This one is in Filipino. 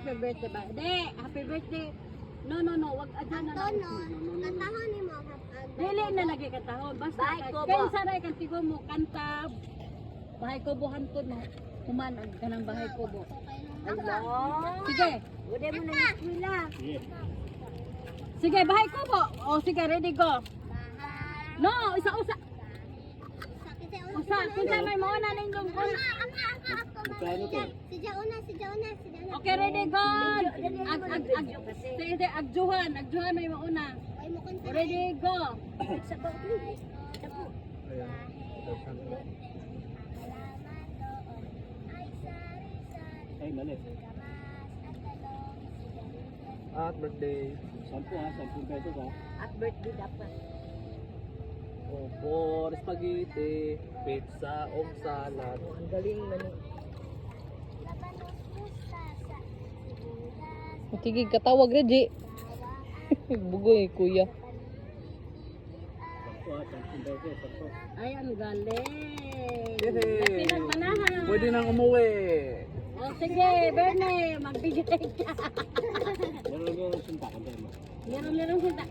Happy birthday ba? Di, happy birthday. No, wag adyan na lang. Katahon ni mo. Dili na lagi katahon. Basta, Bahay ko kaya ba? saray kang tigo mo, kanta. Bahay ko bo hantod mo. Kuman, ang kanang bahay ko bo. Sige. Ude mo na eskwela. Sige, bahay ko bo. O, sige, ready go. No, isa-usa. Usa, kinsa may mauna ninyong kun. Si Jauna. Okay, ready go. Sige, agjuhan may mauna. Ready go. Ay, mali. At birthday. 10 pesos ha. At birthday dapat. For spaghetti, pizza, salad. Ang galing man. Sige, katawag Reggie. Bugoy, kuya. 10 pesos. Ay, ang galing. Yehey! Pinagmanahan. Pwede nang umuwi. O, sige, Berne, magbigay ka. Meron ko sinta ka Meron sinta.